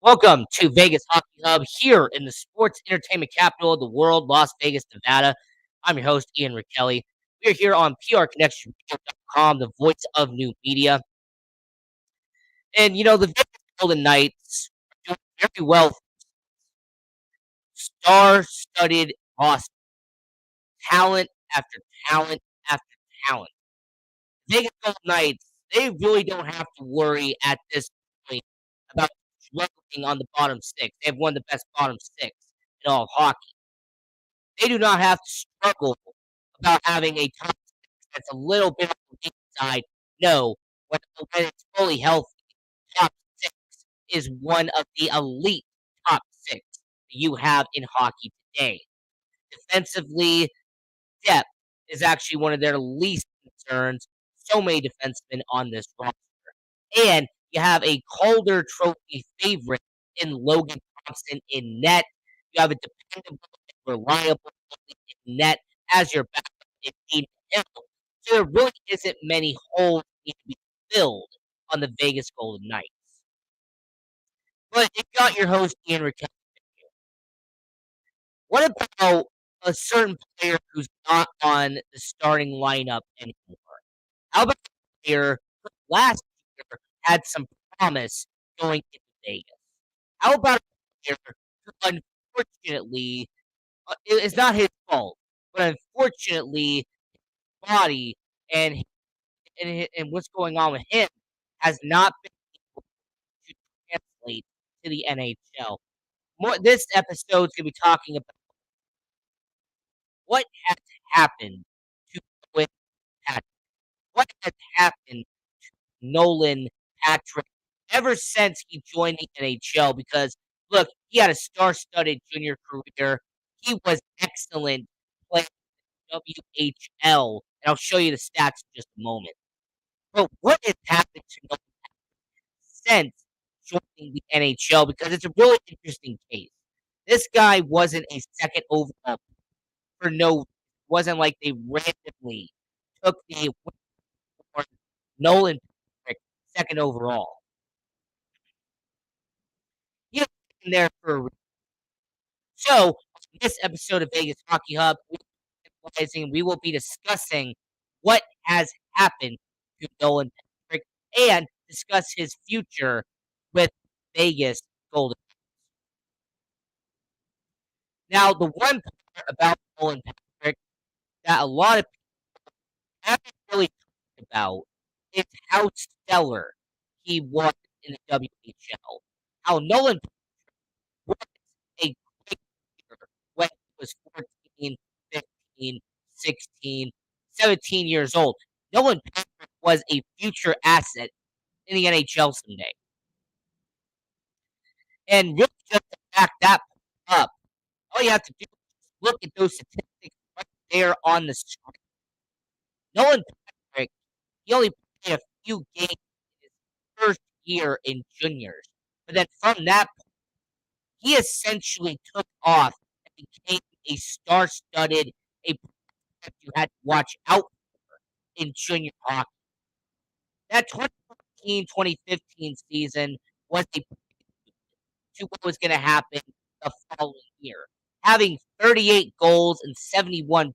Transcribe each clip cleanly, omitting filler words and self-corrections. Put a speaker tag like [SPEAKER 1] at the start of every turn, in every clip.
[SPEAKER 1] Welcome to Vegas Hockey Hub here in the sports entertainment capital of the world, Las Vegas, Nevada. I'm your host, Ian Rickelli. We are here on PRConnectionRadio.com, the voice of new media. And, the Vegas Golden Knights are doing very well. Star-studded roster, talent after talent after talent. Vegas Golden Knights, they really don't have to worry at this point about struggling on the bottom six. They have one of the best bottom six in all of hockey. They do not have to struggle about having a top six that's a little bit on the weak side. No, when it's fully healthy, top six is one of the elite top six that you have in hockey today. Defensively, depth is actually one of their least concerns. So many defensemen on this roster. And you have a Calder Trophy favorite in Logan Thompson in net. You have a dependable and reliable goalie in net as your backup in Aiden Hill. So there really isn't many holes that need to be filled on the Vegas Golden Knights. But you got your host, Ian Raquel. What about a certain player who's not on the starting lineup anymore? How about a player who last year had some promise going into Vegas? How about a player who unfortunately, it's not his fault, but unfortunately, his body and and what's going on with him has not been able to translate to the NHL. This episode is going to be talking about what has happened to Nolan Patrick. What has happened to Nolan Patrick ever since he joined the NHL? Because look, he had a star-studded junior career. He was excellent playing WHL, and I'll show you the stats in just a moment. But what has happened to Nolan since joining the NHL? Because it's a really interesting case. This guy wasn't a second overall for no. Wasn't like they randomly took the Nolan Patrick second overall. He was in there for a reason. So, in this episode of Vegas Hockey Hub, we will be discussing what has happened to Nolan Patrick and discuss his future with Vegas Golden. Now, the one part about Nolan Patrick that a lot of people haven't really talked about is how stellar he was in the WHL. How Nolan was a great player when he was 14, 15, 16, 17 years old. Nolan Patrick was a future asset in the NHL someday. And really just to back that up, all you have to do is look at those statistics right there on the screen. Nolan Patrick, he only played a few games in his first year in juniors. But then from that point, he essentially took off and became a star-studded, a that you had to watch out for in junior hockey. That 2014-2015 season was a to what was going to happen the following year. Having 38 goals and 71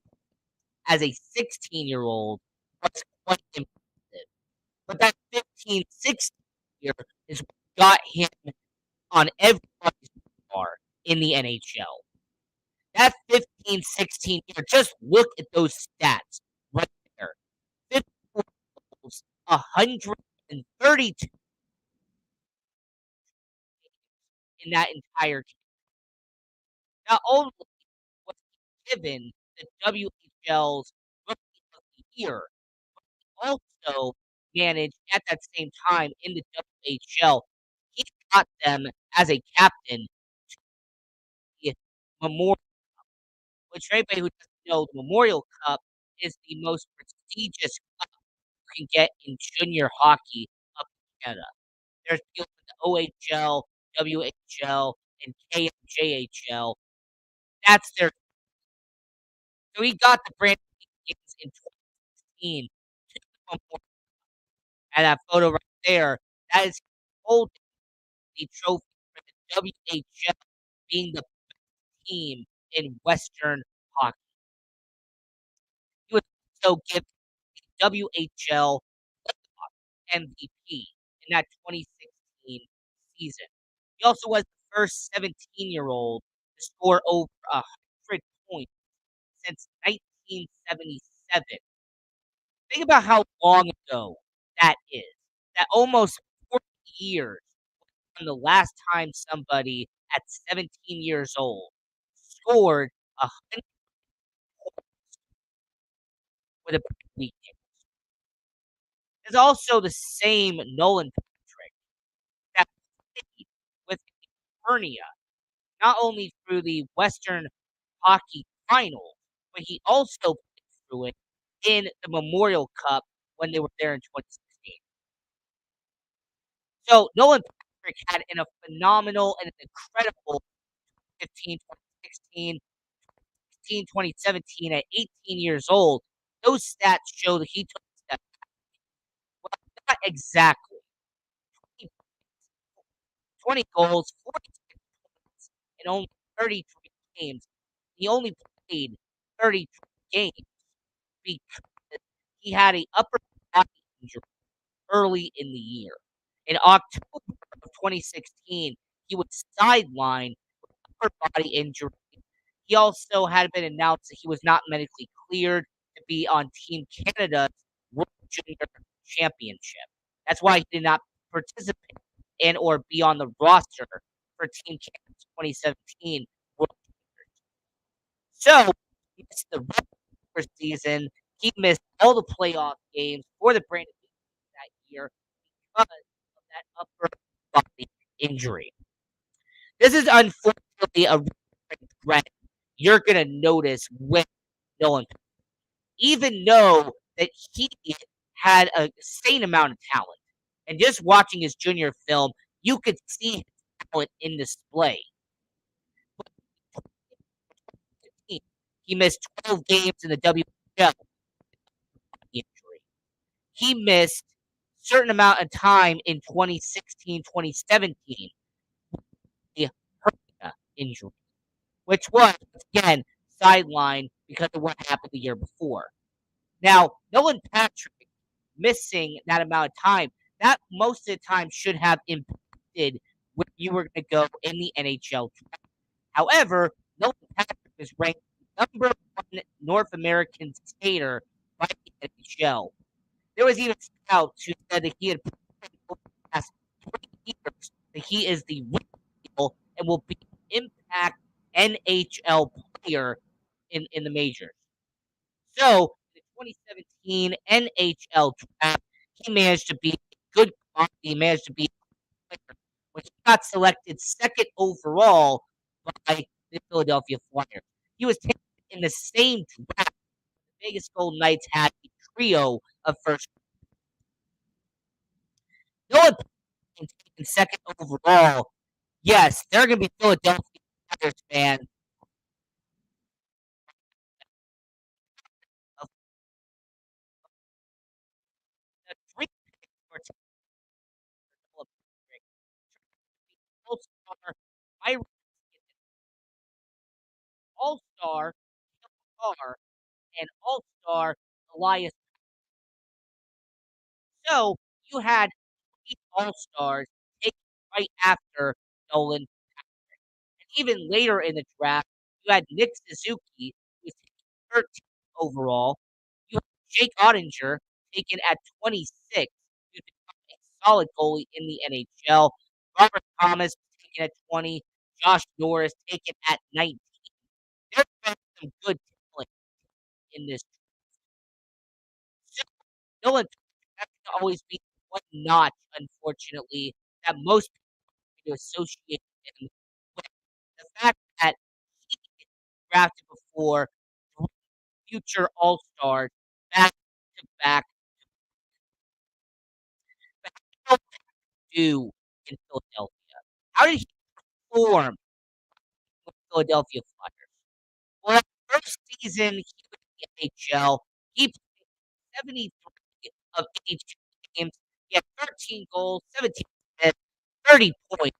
[SPEAKER 1] as a 16-year-old was quite impressive. But that 15-16 year is what got him on everybody's radar in the NHL. That 15-16 year, just look at those stats right there. 54 goals, 132 in that entire game. Not only was he given the WHL's Rookie of the Year, but he also managed at that same time in the WHL. He got them as a captain to the Memorial, which for anybody who doesn't know, the Memorial Cup is the most prestigious cup you can get in junior hockey up in Canada. There's people in the OHL, WHL, and KMJHL. That's their. So he got the brand games in 2016 to the Memorial. And that photo right there, that is holding the trophy for the WHL being the team in Western hockey. He was also given the WHL MVP in that 2016 season. He also was the first 17-year-old to score over 100 points since 1977. Think about how long ago that is. That almost 40 years from the last time somebody at 17 years old scored 100 points with a week. It's also the same Nolan Patrick that played with a hernia, not only through the Western Hockey Finals, but he also played through it in the Memorial Cup when they were there in 2016. So Nolan Patrick had a phenomenal and an incredible 15, 2016, 2017 at 18 years old. Those stats show that he took a step. Well, not exactly. 20 goals, 46 points in only 33 games. He only played 33 games because he had a upper body injury early in the year. In October of 2016, he was sidelined with upper body injury. He also had been announced that he was not medically cleared to be on Team Canada's World Junior Championship. That's why he did not participate and or be on the roster for Team Canada's 2017 World Juniors. So he missed the regular season. He missed all the playoff games for the Brandon that year because of that upper body injury. This is unfortunately a regret you're gonna notice with Nolan, even though that he had a insane amount of talent. And just watching his junior film, you could see his talent in display. He missed 12 games in the WHL injury. He missed a certain amount of time in 2016, 2017, the hernia injury, which was, again, sidelined because of what happened the year before. Now, Nolan Patrick missing that amount of time, that most of the time should have impacted where you were going to go in the NHL draft. However, Nolan Patrick was ranked number one North American skater by the NHL. There was even scouts who said that he had proven over the past 20 years that he is the real and will be an impact NHL player in the majors. So, in the 2017 NHL draft, he managed to be a good quality. He managed to be a player, which got selected second overall by the Philadelphia Flyers. He was taken in the same draft. The Vegas Golden Knights had a trio of first. Noah taken second overall. Yes, they're going to be Philadelphia Flyers fans. Of the three picks for All-Star, Myron, All-Star, Star, and All-Star Elias. So you had three All-Stars taken right after Nolan. And even later in the draft, you had Nick Suzuki, who was taken 13th overall. You had Jake Ottinger, taken at 26, who's become a solid goalie in the NHL. Robert Thomas, taken at 20. Josh Norris, taken at 19. There's been some good talent in this. So Nolan has to always be one notch, unfortunately, that most people associate him with. The fact that he drafted before future All Stars back to back. But how did he do in Philadelphia? How did he perform with Philadelphia Flyers? Well, first season he was in the NHL, he played 73 of 82 games. He had 13 goals, 17 assists, 30 points,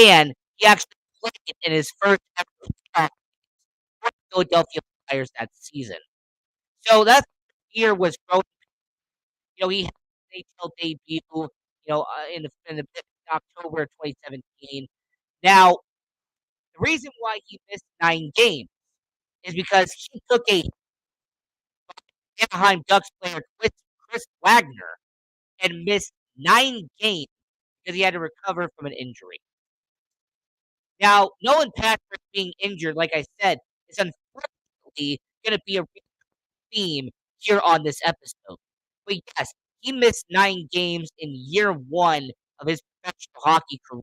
[SPEAKER 1] and He actually played in his first ever playoff for the Philadelphia Flyers that season. So that year was growing. He had his NHL debut, in the October of 2017. Now, the reason why he missed 9 games is because he took a Anaheim Ducks player, Chris Wagner, and missed 9 games because he had to recover from an injury. Now, Nolan Patrick being injured, like I said, is unfortunately going to be a theme here on this episode. But yes, he missed 9 games in year 1 of his professional hockey career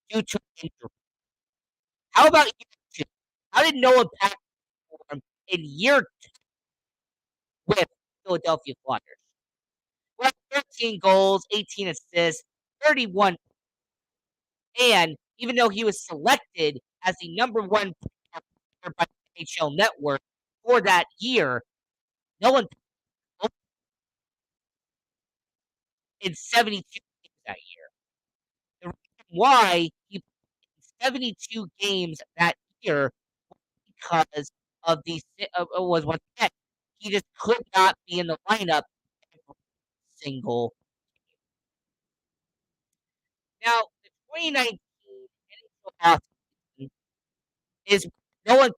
[SPEAKER 1] due to injury. How about year 2? How did Nolan Patrick perform in year 2 with Philadelphia Flyers? Well, 13 goals, 18 assists, 31. And even though he was selected as the number one player by the NHL Network for that year, Nolan Patrick in 72 games that year. The reason why he played 72 games that year because of was once again he just could not be in the lineup every single. Now the 2019 NHL offseason is no one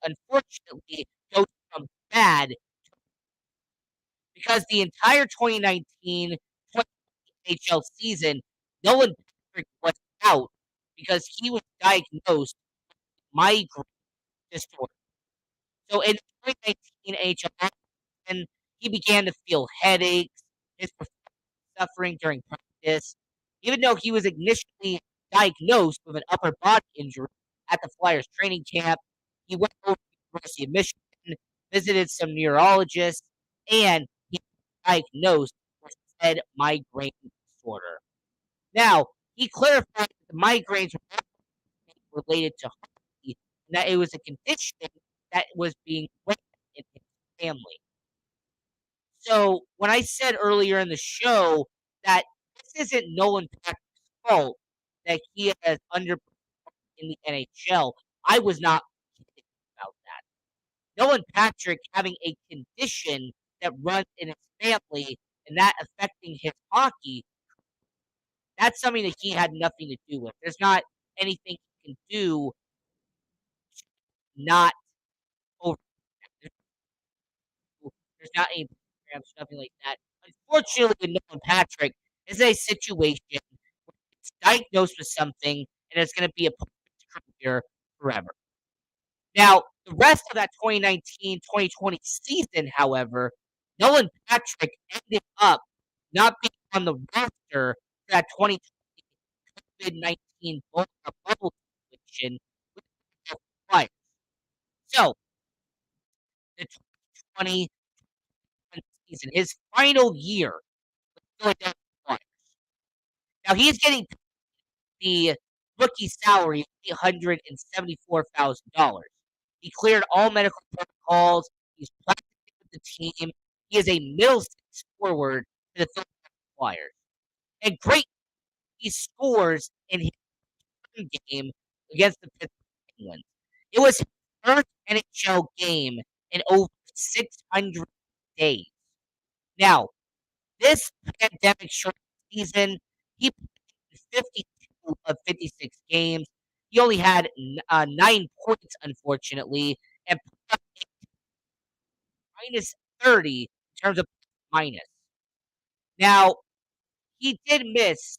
[SPEAKER 1] unfortunately goes from bad because the entire 2019 NHL season, Nolan Patrick was out because he was diagnosed with migraine disorder. So in 2019 NHL season, he began to feel headaches, his suffering during practice. Even though he was initially diagnosed with an upper body injury at the Flyers training camp, he went over to the University of Michigan, visited some neurologists, and he was diagnosed with said migraine disorder. Now, he clarified that the migraines were not related to hockey, and that it was a condition that was being rampant in his family. So when I said earlier in the show that this isn't Nolan Patrick's fault that he has underperformed in the NHL, I was not kidding about that. Nolan Patrick having a condition that runs in his family and that affecting his hockey, that's something that he had nothing to do with. There's not anything he can do not over. There's not any programs, nothing like that. Unfortunately, with Nolan Patrick, is a situation where it's diagnosed with something and it's going to be a part of his career forever. Now, the rest of that 2019-2020 season, however, Nolan Patrick ended up not being on the roster for that 2020 COVID-19 bubble situation with the Flyers. So, the 2020 season, his final year with Philadelphia Flyers. Now, he's getting the rookie salary of $874,000. He cleared all medical protocols. He's practicing with the team. He is a middle six forward for the Philadelphia Flyers. And great, he scores in his game against the Pittsburgh Penguins. It was his first NHL game in over 600 days. Now, this pandemic short season, he played 52 of 56 games. He only had 9 points, unfortunately, and minus 30 in terms of minus. Now, he did miss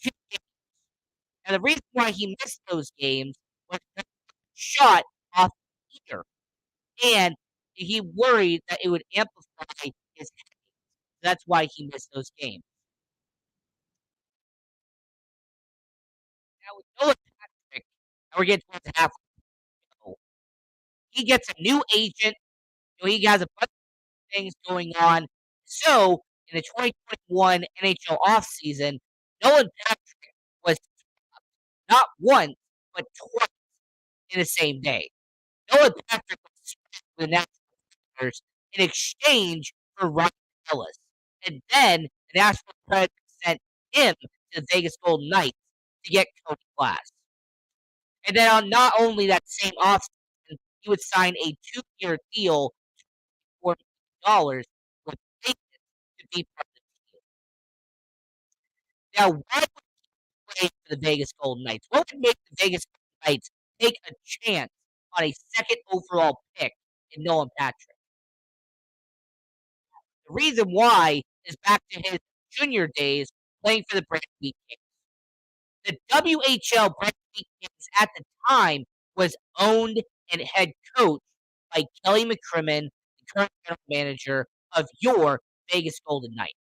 [SPEAKER 1] 2 games. Now, the reason why he missed those games was shot off the ear, and he worried that it would amplify his headache. That's why he missed those games. Now, with Noah Patrick, and we're getting towards the halfway, he gets a new agent. He has a bunch of things going on. So, in the 2021 NHL offseason, Nolan Patrick was not once, but twice in the same day. Nolan Patrick was swapped with the National Predators in exchange for Ryan Ellis. And then the National Predators sent him to the Vegas Golden Knights to get Cody Glass. And then on not only that same offseason, he would sign a 2-year deal for $4 million with Vegas to be part of the team. Now, why would he play for the Vegas Golden Knights? What would make the Vegas Golden Knights take a chance on a second overall pick in Nolan Patrick? The reason why is back to his junior days playing for the Brandon Wheat Kings. The WHL Brandon Wheat Kings at the time was owned and head coached by Kelly McCrimmon, the current general manager of your Vegas Golden Knights.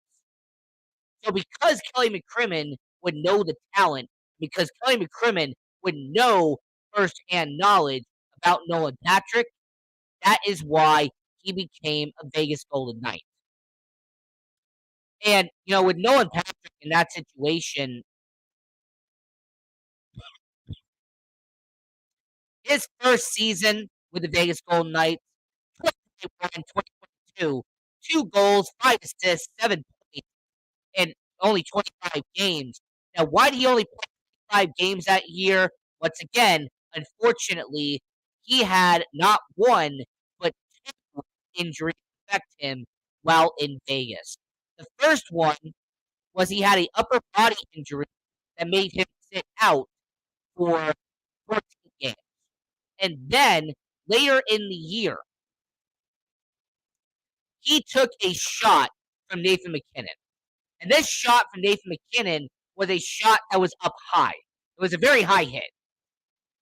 [SPEAKER 1] So because Kelly McCrimmon would know the talent, because Kelly McCrimmon would know firsthand knowledge about Nolan Patrick, that is why he became a Vegas Golden Knight. And, with Nolan Patrick in that situation, his first season with the Vegas Golden Knights, 2021, 2022, 2 goals, 5 assists, 7 points in only 25 games. Now, why did he only play 25 games that year? Once again, unfortunately, he had not one, but 2 injuries affect him while in Vegas. The first one was he had an upper body injury that made him sit out for 14 games. And then later in the year, he took a shot from Nathan MacKinnon. And this shot from Nathan MacKinnon was a shot that was up high. It was a very high hit.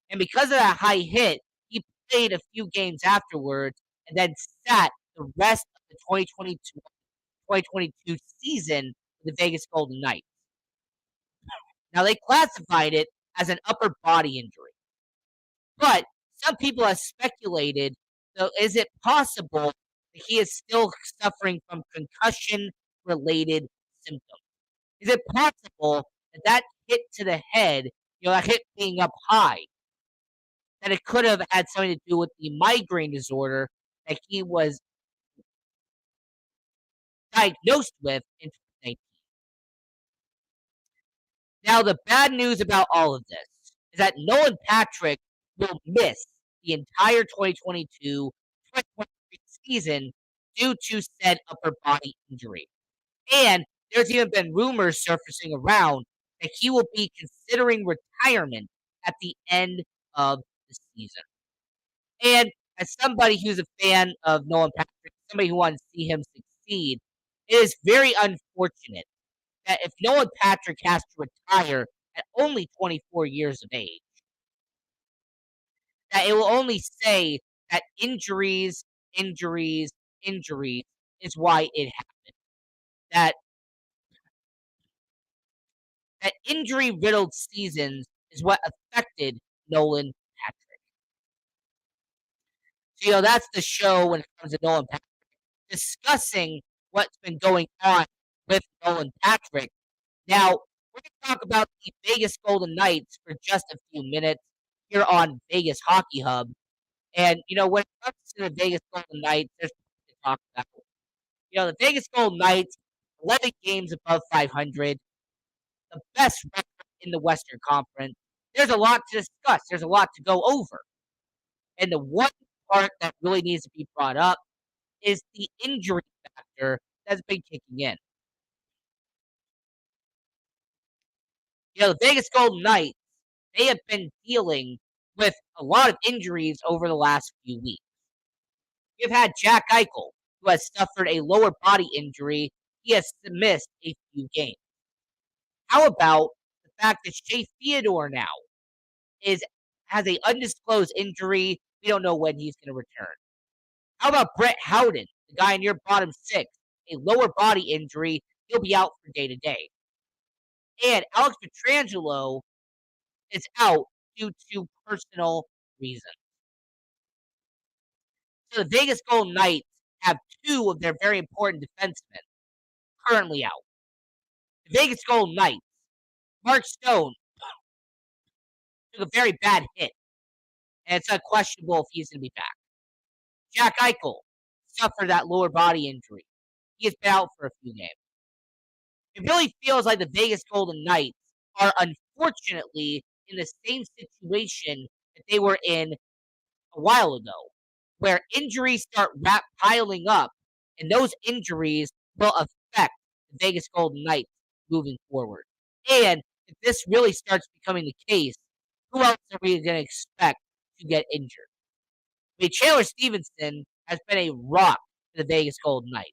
[SPEAKER 1] And because of that high hit, he played a few games afterwards and then sat the rest of the 2022 season with the Vegas Golden Knights. Now, they classified it as an upper body injury. But some people have speculated, so is it possible that he is still suffering from concussion-related symptoms? Is it possible that that hit to the head, that hit being up high, that it could have had something to do with the migraine disorder that he was diagnosed with in 2019? Now, the bad news about all of this is that Nolan Patrick will miss the entire 2022-2023 season due to said upper body injury. And there's even been rumors surfacing around that he will be considering retirement at the end of the season. And as somebody who's a fan of Nolan Patrick, somebody who wants to see him succeed, it is very unfortunate that if Nolan Patrick has to retire at only 24 years of age, that it will only say that injuries, injuries, injuries is why it happened. That injury-riddled seasons is what affected Nolan Patrick. So, that's the show when it comes to Nolan Patrick, discussing what's been going on with Nolan Patrick. Now, we're going to talk about the Vegas Golden Knights for just a few minutes here on Vegas Hockey Hub. And, when it comes to the Vegas Golden Knights, there's plenty to talk about. The Vegas Golden Knights, 11 games above 500, the best record in the Western Conference. There's a lot to discuss. There's a lot to go over. And the one part that really needs to be brought up is the injury factor that's been kicking in. The Vegas Golden Knights, they have been dealing with a lot of injuries over the last few weeks. You've had Jack Eichel, who has suffered a lower body injury. He has missed a few games. How about the fact that Shea Theodore now has an undisclosed injury? We don't know when he's going to return. How about Brett Howden, the guy in your bottom six, a lower body injury? He'll be out for day to day. And Alex Pietrangelo is out due to personal reasons. So the Vegas Golden Knights have 2 of their very important defensemen currently out. The Vegas Golden Knights, Mark Stone took a very bad hit, and it's unquestionable if he's going to be back. Jack Eichel suffered that lower body injury. He has been out for a few games. It really feels like the Vegas Golden Knights are unfortunately in the same situation that they were in a while ago, where injuries start piling up, and those injuries will affect the Vegas Golden Knights moving forward. And if this really starts becoming the case, who else are we going to expect to get injured? I mean, Chandler Stevenson has been a rock for the Vegas Golden Knights.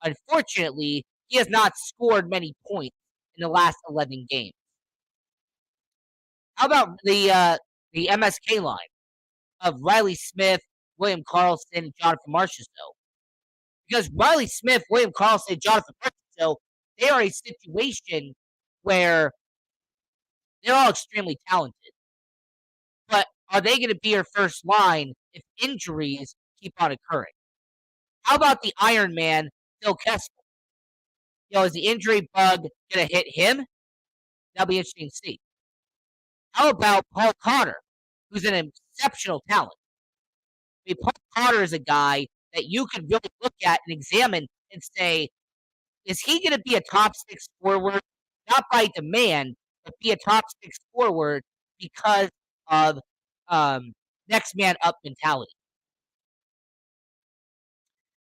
[SPEAKER 1] Unfortunately, he has not scored many points in the last 11 games. How about the MSK line of Riley Smith, William Karlsson, Jonathan Marchessault? Because Riley Smith, William Karlsson, Jonathan Marchessault, they are a situation where they're all extremely talented. But are they going to be your first line if injuries keep on occurring? How about the Iron Man, Phil Kessel? Is the injury bug going to hit him? That'll be interesting to see. How about Paul Cotter, who's an exceptional talent? I mean, Paul Cotter is a guy that you could really look at and examine and say, is he going to be a top six forward? Not by demand, but be a top six forward because of next man up mentality.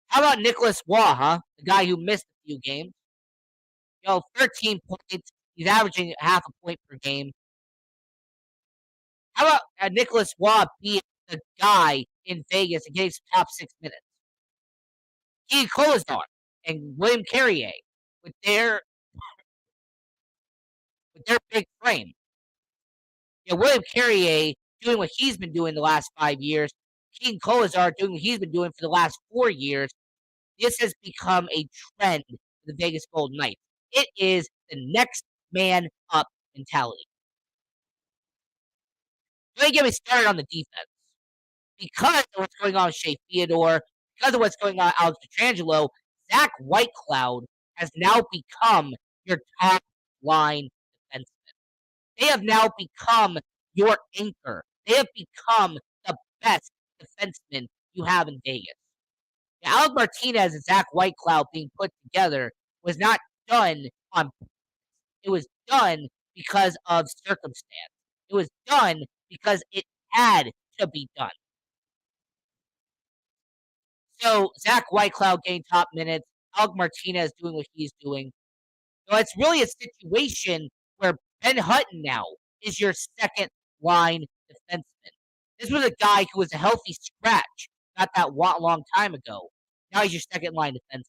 [SPEAKER 1] How about Nicholas Waugh, huh? The guy who missed a few games. 13 points. He's averaging half a point per game. How about Nicholas Waugh being the guy in Vegas and getting some top 6 minutes? Ian Kolesar and William Carrier with their big frame. William Carrier doing what he's been doing the last 5 years. Keaton Kolesar doing what he's been doing for the last 4 years. This has become a trend for the Vegas Golden Knights. It is the next man up mentality. Don't even get me started on the defense. Because of what's going on with Shea Theodore, because of what's going on with Alex Pietrangelo, Zach Whitecloud has now become your top line defenseman. They have now become your anchor. They have become the best defenseman you have in Vegas. Now, Alec Martinez and Zach Whitecloud being put together was not done on purpose. It was done because of circumstance. It was done because it had to be done. So Zach Whitecloud getting top minutes, Alec Martinez doing what he's doing. So it's really a situation where Ben Hutton now is your second line defenseman. This was a guy who was a healthy scratch not that long time ago. Now he's your second line defenseman.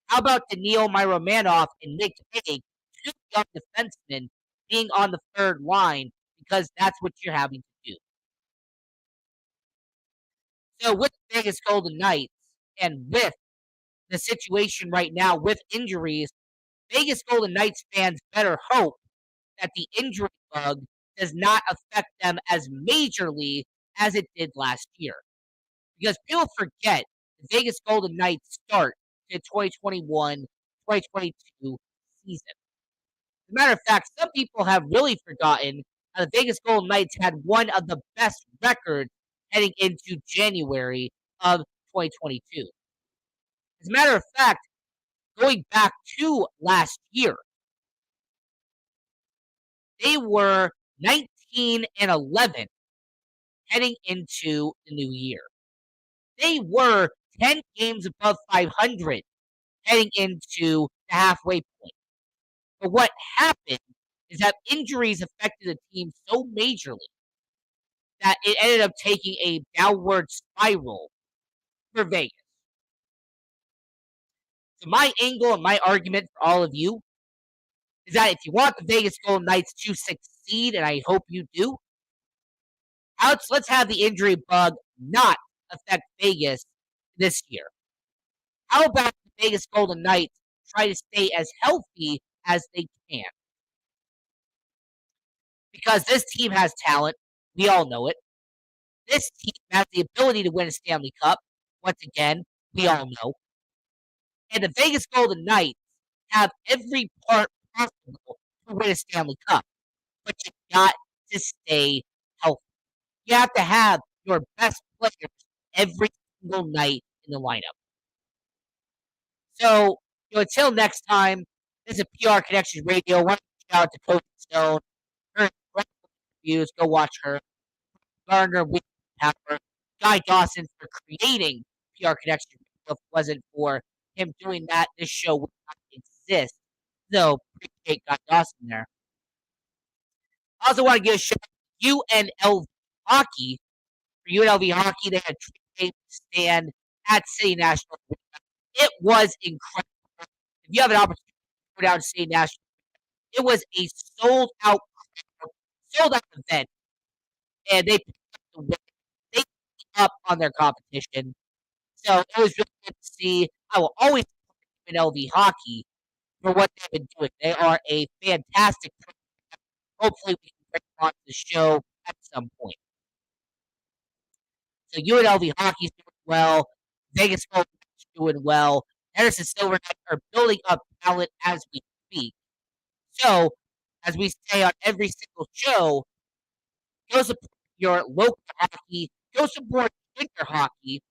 [SPEAKER 1] How about Daniil Myromanoff and Nick Hague, two young defensemen, being on the third line because that's what you're having to do. So with the Vegas Golden Knights and with the situation right now with injuries, Vegas Golden Knights fans better hope that the injury bug does not affect them as majorly as it did last year. Because people forget the Vegas Golden Knights start to 2021-2022 season. As a matter of fact, some people have really forgotten how the Vegas Golden Knights had one of the best records heading into January of 2022. As a matter of fact, going back to last year, they were 19-11 heading into the new year. They were 10 games above 500 heading into the halfway point. But what happened is that injuries affected the team so majorly that it ended up taking a downward spiral for Vegas. So my angle and my argument for all of you is that if you want the Vegas Golden Knights to succeed, and I hope you do, let's have the injury bug not affect Vegas this year. How about the Vegas Golden Knights try to stay as healthy as they can? Because this team has talent. We all know it. This team has the ability to win a Stanley Cup. Once again, we all know. And the Vegas Golden Knights have every part possible to win a Stanley Cup. But you got to stay healthy. You have to have your best players every single night in the lineup. So, until next time, this is PR Connections Radio. I want to shout out to Coach Stone. Her incredible interviews. Go watch her. Gardner with power, Guy Dawson for creating PR Connection. If it wasn't for him doing that, this show would not exist. So appreciate Guy Dawson there. I also want to give a shout out to UNLV hockey. For UNLV hockey, they had a stand at City National. It was incredible. If you have an opportunity to go down to City National, it was a sold out event, and they picked up the win. They beat up on their competition. So it was really good to see. I will always support UNLV hockey for what they've been doing. They are a fantastic program. Hopefully, we can bring them on the show at some point. So UNLV hockey's doing well. Vegas Golden Knights are doing well. Henderson Silver Knights are building up talent as we speak. So, as we say on every single show, go support your local hockey. Go support junior hockey.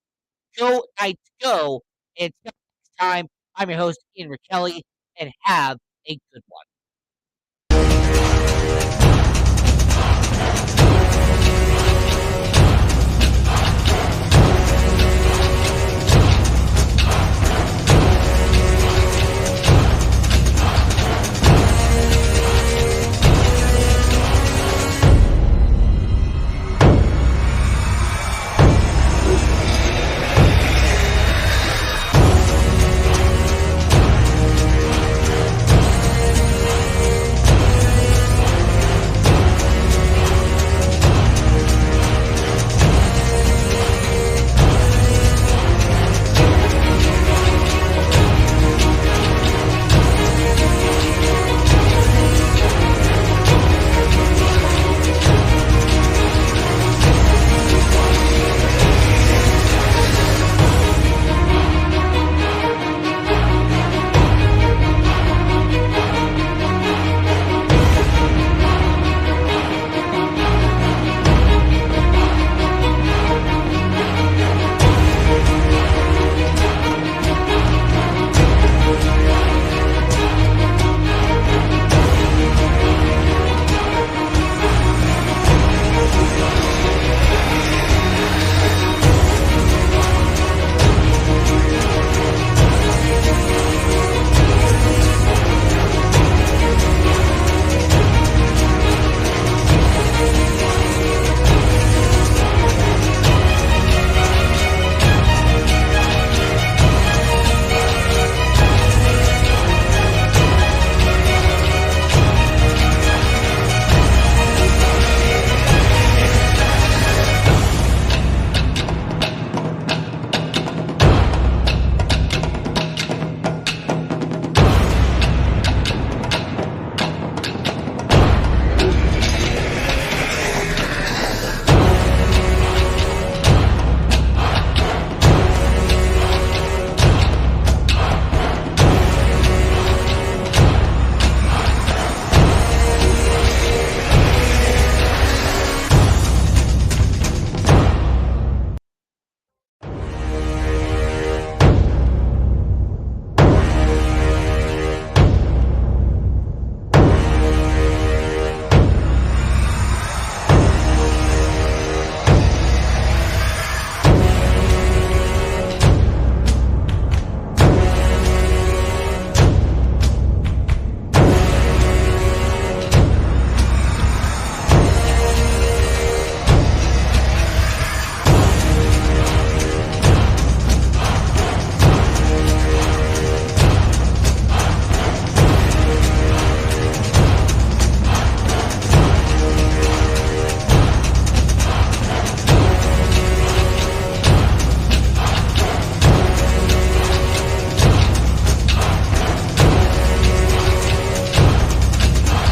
[SPEAKER 1] Go Knights, go! Until next time, I'm your host Ian Kelly, and have a good one.